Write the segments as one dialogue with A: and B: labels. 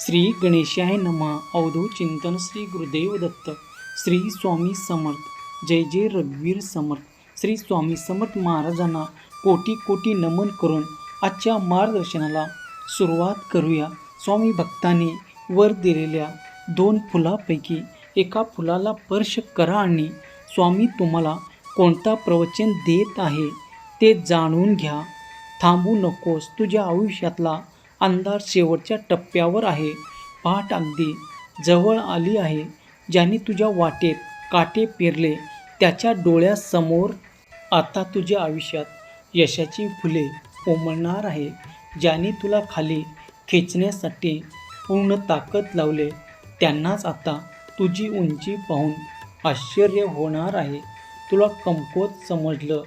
A: श्री गणेशाय नमः. अवधूत चिंतन श्री गुरुदेव दत्त. श्री स्वामी समर्थ. जय जय रघुवीर समर्थ. श्री स्वामी समर्थ महाराजांना कोटी कोटी नमन करून आजच्या मार्गदर्शनाला सुरुवात करूया. स्वामी भक्तांनी वर दिलेल्या 2 फुलापैकी एका फुलाला स्पर्श करा आणि स्वामी तुम्हाला कोणता प्रवचन देत आहे ते जाणून घ्या. थांबू नकोस. तुझ्या आयुष्यातला अंधार शेवटच्या टप्प्यावर आहे. पहाट अगदी जवळ आली आहे. ज्याने तुझ्या वाटेत काटे पेरले त्याच्या डोळ्यासमोर आता तुझ्या आयुष्यात यशाची फुले उमलणार आहे. ज्याने तुला खाली खेचण्यासाठी पूर्ण ताकद लावले त्यांनाच आता तुझी उंची पाहून आश्चर्य होणार आहे. तुला कमकुवत समजलं,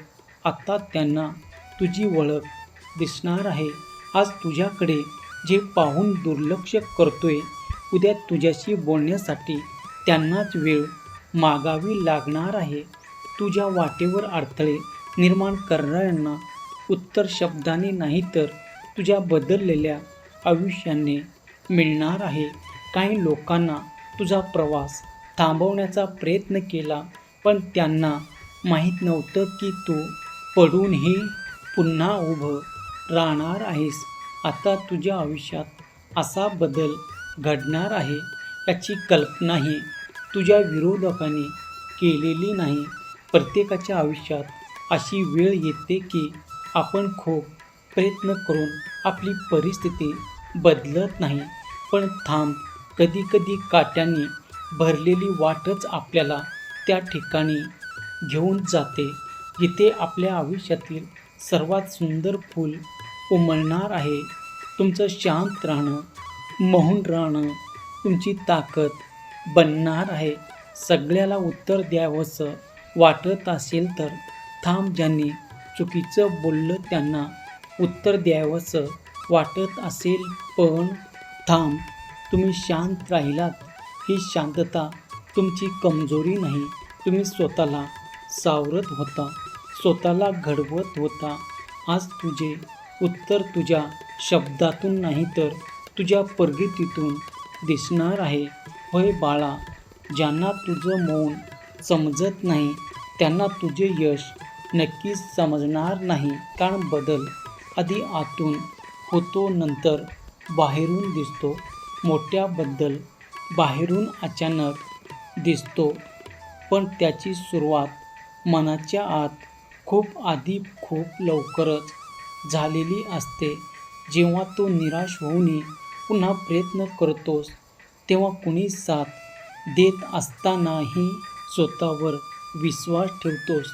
A: आता त्यांना तुझी ओळख दिसणार आहे. आज तुझ्याकडे जे पाहून दुर्लक्ष करतोय, उद्या तुझ्याशी बोलण्यासाठी त्यांनाच वेळ मागावी लागणार आहे. तुझ्या वाटेवर अडथळे निर्माण करणाऱ्यांना उत्तर शब्दाने नाही तर तुझ्या बदललेल्या आयुष्याने मिळणार आहे. काही लोकांना तुझा प्रवास थांबवण्याचा प्रयत्न केला, पण त्यांना माहीत नव्हतं की तू पडूनही पुन्हा उभं राहणार आहेस. आता तुझ्या आयुष्यात असा बदल घडणार आहे याची कल्पनाही तुझ्या विरोधकांनी केलेली नाही. प्रत्येकाच्या आयुष्यात अशी वेळ येते की आपण खूप प्रयत्न करून आपली परिस्थिती बदलत नाही. पण थांब, कधीकधी काट्यांनी भरलेली वाटच आपल्याला त्या ठिकाणी घेऊन जाते जिथे आपल्या आयुष्यातील सर्वात सुंदर फूल उमलणार आहे. तुमचं शांत राहणं, मौन राहणं तुमची ताकद बनणार आहे. सगळ्याला उत्तर द्यावंसं वाटत असेल तर थांब. ज्यांनी चुकीचं बोललं त्यांना उत्तर द्यावंसं वाटत असेल पण थांब. तुम्ही शांत राहिलात. ही शांतता तुमची कमजोरी नाही. तुम्ही स्वतःला सावरत होता, स्वतःला घडवत होता. आज तुझे उत्तर तुझ्या शब्दातून नाही तर तुझ्या प्रगतीतून दिसणार आहे. होय बाळा, ज्यांना तुझं मौन समजत नाही त्यांना तुझे यश नक्कीच समजणार नाही. कारण बदल आधी आतून होतो, नंतर बाहेरून दिसतो. मोठ्या बदल बाहेरून अचानक दिसतो, पण त्याची सुरुवात मनाच्या आत खूप आधी, खूप लवकरच झालेली असते. जेव्हा तो निराश होऊन पुन्हा प्रयत्न करतोस, तेव्हा कुणी साथ देत असतानाही स्वतःवर विश्वास ठेवतोस,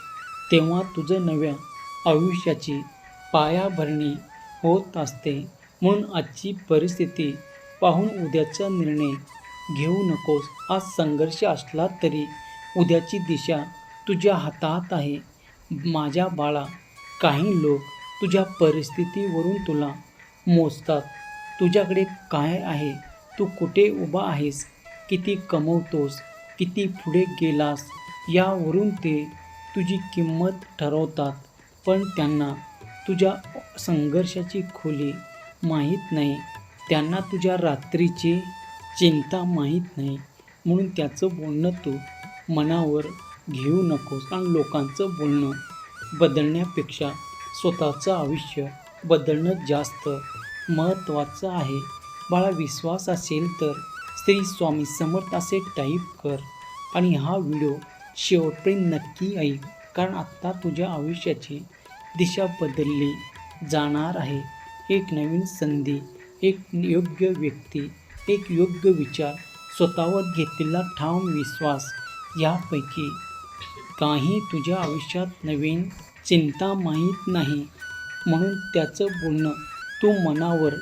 A: तेव्हा तुझं नव्या आयुष्याची पायाभरणी होत असते. म्हणून आजची परिस्थिती पाहून उद्याचा निर्णय घेऊ नकोस. आज संघर्ष असला तरी उद्याची दिशा तुझ्या हातात आहे. माझ्या बाळा, काही लोक तुझ्या परिस्थितीवरून तुला मोजतात. तुझ्याकडे काय आहे, तू कुठे उभा आहेस, किती कमवतोस, किती पुढे गेलास यावरून ते तुझी किंमत ठरवतात. पण त्यांना तुझ्या संघर्षाची खोली माहीत नाही. त्यांना तुझ्या रात्रीची चिंता माहीत नाही. म्हणून त्याचं बोलणं तू मनावर घेऊ नकोस. कारण लोकांचं बोलणं बदलण्यापेक्षा स्वतःचं आयुष्य बदलणं जास्त महत्त्वाचं आहे. बाळा, विश्वास असेल तर श्री स्वामी समर्थ असे टाईप कर आणि हा व्हिडिओ शेवटपर्यंत नक्की ऐक. कारण आत्ता तुझ्या आयुष्याची दिशा बदलली जाणार आहे. एक नवीन संधी, एक योग्य व्यक्ती, एक योग्य विचार, स्वतःवर घेतलेला ठाम विश्वास यापैकी काही तुझ्या आयुष्यात नवीन चिंता माहीत नाही. म्हणून त्याचं बोलणं तू मनावर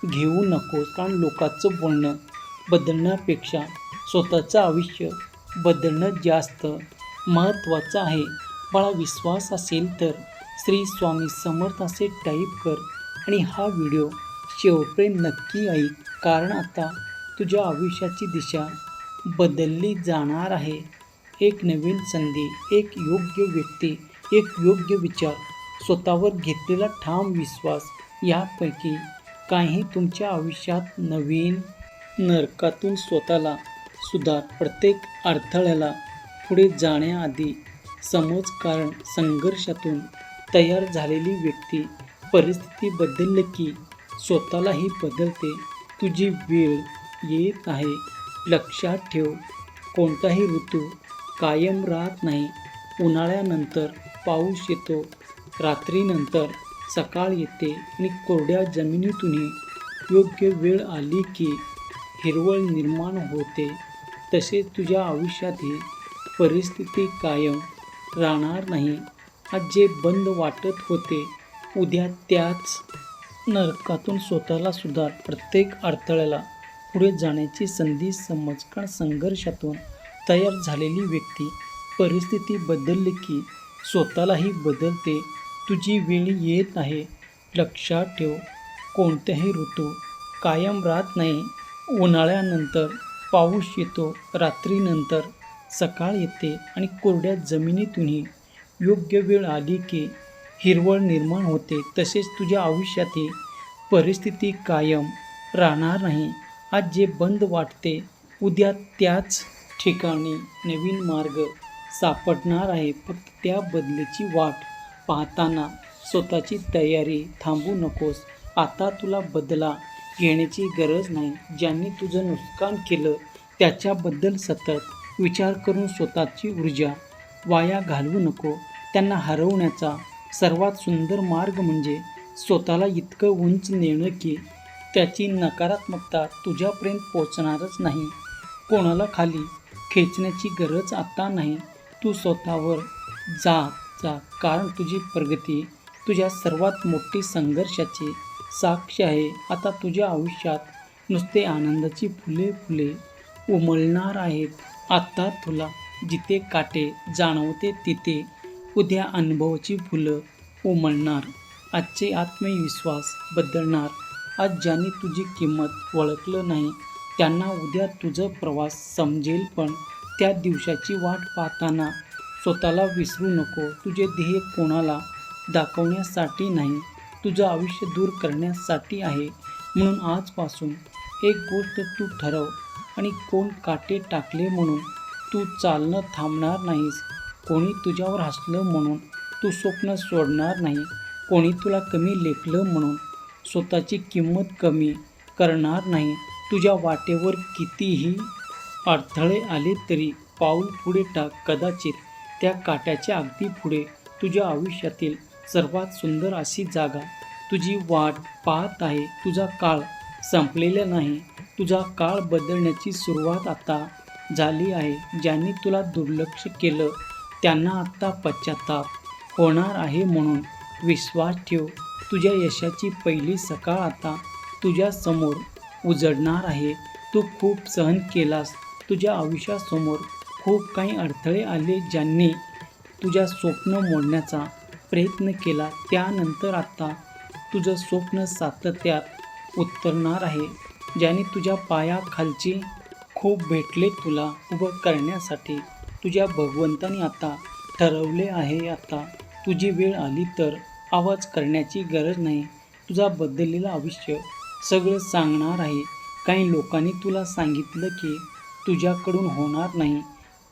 A: घेऊ नकोस. कारण लोकांचं बोलणं बदलण्यापेक्षा स्वतःचं आयुष्य बदलणं जास्त महत्त्वाचं आहे. बाळा, विश्वास असेल तर श्री स्वामी समर्थ असे टाईप कर आणि हा व्हिडिओ शेवटपर्यंत नक्की ऐक. कारण आता तुझ्या आयुष्याची दिशा बदलली जाणार आहे. एक नवीन संधी, एक योग्य व्यक्ती, एक योग्य विचार, स्वतःवर घेतलेला ठाम विश्वास यापैकी काही तुमच्या आयुष्यात नवीन नरकातून स्वतःला सुधार. प्रत्येक अडथळ्याला पुढे जाण्याआधी समज, कारण संघर्षातून तयार झालेली व्यक्ती परिस्थिती बदलली की स्वतःलाही बदलते. तुझी वेळ येत आहे. लक्षात ठेव, कोणताही ऋतू कायम राहत नाही. उन्हाळ्यानंतर पाऊस येतो, रात्रीनंतर सकाळ येते आणि कोरड्या जमिनीतूनही योग्य वेळ आली की हिरवळ निर्माण होते. तसेच तुझ्या आयुष्यात ही परिस्थिती कायम राहणार नाही. आज जे बंद वाटत होते, उद्या त्याच नरकातून स्वतःला सुधार. प्रत्येक अडथळ्याला पुढे जाण्याची संधी समज, कारण संघर्षातून तयार झालेली व्यक्ती परिस्थिती बदलली की स्वतःलाही बदलते. तुझी वेळ येत आहे. लक्षात ठेव, कोणताही ऋतू कायम राहत नाही. उन्हाळ्यानंतर पाऊस येतो, रात्रीनंतर सकाळ येते आणि कोरड्या जमिनीतूनही योग्य वेळ आली की हिरवळ निर्माण होते. तसेच तुझ्या आयुष्यात ही परिस्थिती कायम राहणार नाही. आज जे बंद वाटते, उद्या त्याच ठिकाणी नवीन मार्ग सापडणार आहे. फक्त त्या बदलीची वाट पाहताना स्वतःची तयारी थांबवू नकोस. आता तुला बदला घेण्याची गरज नाही. ज्यांनी तुझं नुकसान केलं त्याच्याबद्दल सतत विचार करून स्वतःची ऊर्जा वाया घालवू नको. त्यांना हरवण्याचा सर्वात सुंदर मार्ग म्हणजे स्वतःला इतकं उंच नेणं की त्याची नकारात्मकता तुझ्यापर्यंत पोचणारच नाही. कोणाला खाली खेचण्याची गरज आता नाही. तू स्वतःवर जा, कारण तुझी प्रगती तुझ्या सर्वात मोठी संघर्षाची साक्ष आहे. आता तुझ्या आयुष्यात नुसते आनंदाची फुले उमलणार आहेत. आता तुला जिथे काटे जाणवते तिथे उद्या अनुभवाची फुलं उमलणार. आजचे आत्मविश्वास बदलणार. आज ज्यांनी तुझी किंमत ओळखलं नाही त्यांना उद्या तुझा प्रवास समजेल. पण त्या दिवसाची वाट पाहताना स्वतःला विसरू नको. तुझे ध्येय कोणाला दाखवण्यासाठी नाही, तुझं आयुष्य दूर करण्यासाठी आहे. म्हणून आजपासून एक गोष्ट तू ठरव, आणि कोण काटे टाकले म्हणून तू चालणं थांबणार नाहीस. कोणी तुझ्यावर हसलं म्हणून तू स्वप्न सोडणार नाही. कोणी तुला कमी लेखलं म्हणून स्वतःची किंमत कमी करणार नाही. तुझ्या वाटेवर कितीही अडथळे आले तरी पाऊल पुढे टाक. कदाचित त्या काट्याच्या अगदी पुढे तुझ्या आयुष्यातील सर्वात सुंदर अशी जागा तुझी वाट पाहत आहे. तुझा काळ संपलेला नाही. तुझा काळ बदलण्याची सुरुवात आता झाली आहे. ज्यांनी तुला दुर्लक्ष केलं त्यांना आता पश्चाताप होणार आहे. म्हणून विश्वास ठेव, तुझ्या यशाची पहिली सकाळ आता तुझ्या समोर उजळणार आहे. तू खूप सहन केलास. तुझ्या आयुष्यासमोर खूप काही अडथळे आले. ज्यांनी तुझ्या स्वप्न मोडण्याचा प्रयत्न केला, त्यानंतर आता तुझं स्वप्न सातत्यात उतरणार आहे. ज्यांनी तुझ्या पायाखालची खूप भेटले तुला उभं करण्यासाठी, तुझ्या भगवंताने आता ठरवले आहे. आता तुझी वेळ आली तर आवाज करण्याची गरज नाही. तुझा बदललेलं आयुष्य सगळं सांगणार आहे. काही लोकांनी तुला सांगितलं की तुझ्याकडून होणार नाही.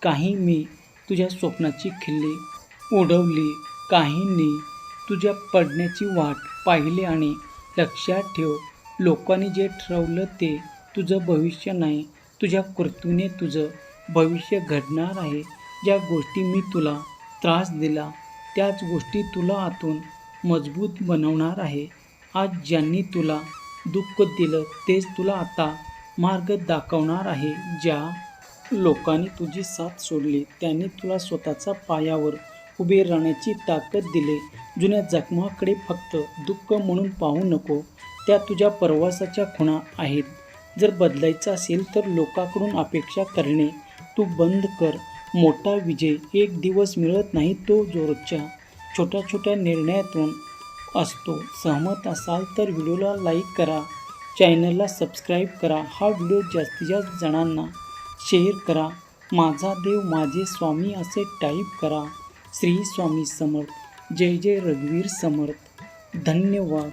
A: काहींनी तुझ्या स्वप्नाची खिल्ली उडवली. काहींनी तुझ्या पडण्याची वाट पाहिली. आणि लक्षात ठेव, लोकांनी जे ठरवलं ते तुझं भविष्य नाही. तुझ्या कृतीने तुझं भविष्य घडणार आहे. ज्या गोष्टी मी तुला त्रास दिला त्याच गोष्टी तुला आतून मजबूत बनवणार आहे. आज ज्यांनी तुला दुःख दिलं तेच तुला आता मार्ग दाखवणार आहे. ज्या लोकांनी तुझी साथ सोडली त्यांनी तुला स्वतःच्या पायावर उभे राहण्याची ताकद दिली. जुन्या जखमाकडे फक्त दुःख म्हणून पाहू नको, त्या तुझ्या प्रवासाच्या खुणा आहेत. जर बदलायचं असेल तर लोकांकडून अपेक्षा करणे तू बंद कर. मोठा विजय एक दिवस मिळत नाही, तो रोजच्या छोट्या छोट्या निर्णयातून असतो. सहमत असाल तर व्हिडिओला लाईक करा, चॅनलला सबस्क्राईब करा, हा व्हिडिओ जास्तीत जास्त जणांना शेअर करा. माझा देव माझे स्वामी असे टाईप करा. श्री स्वामी समर्थ. जय जय रघुवीर समर्थ. धन्यवाद.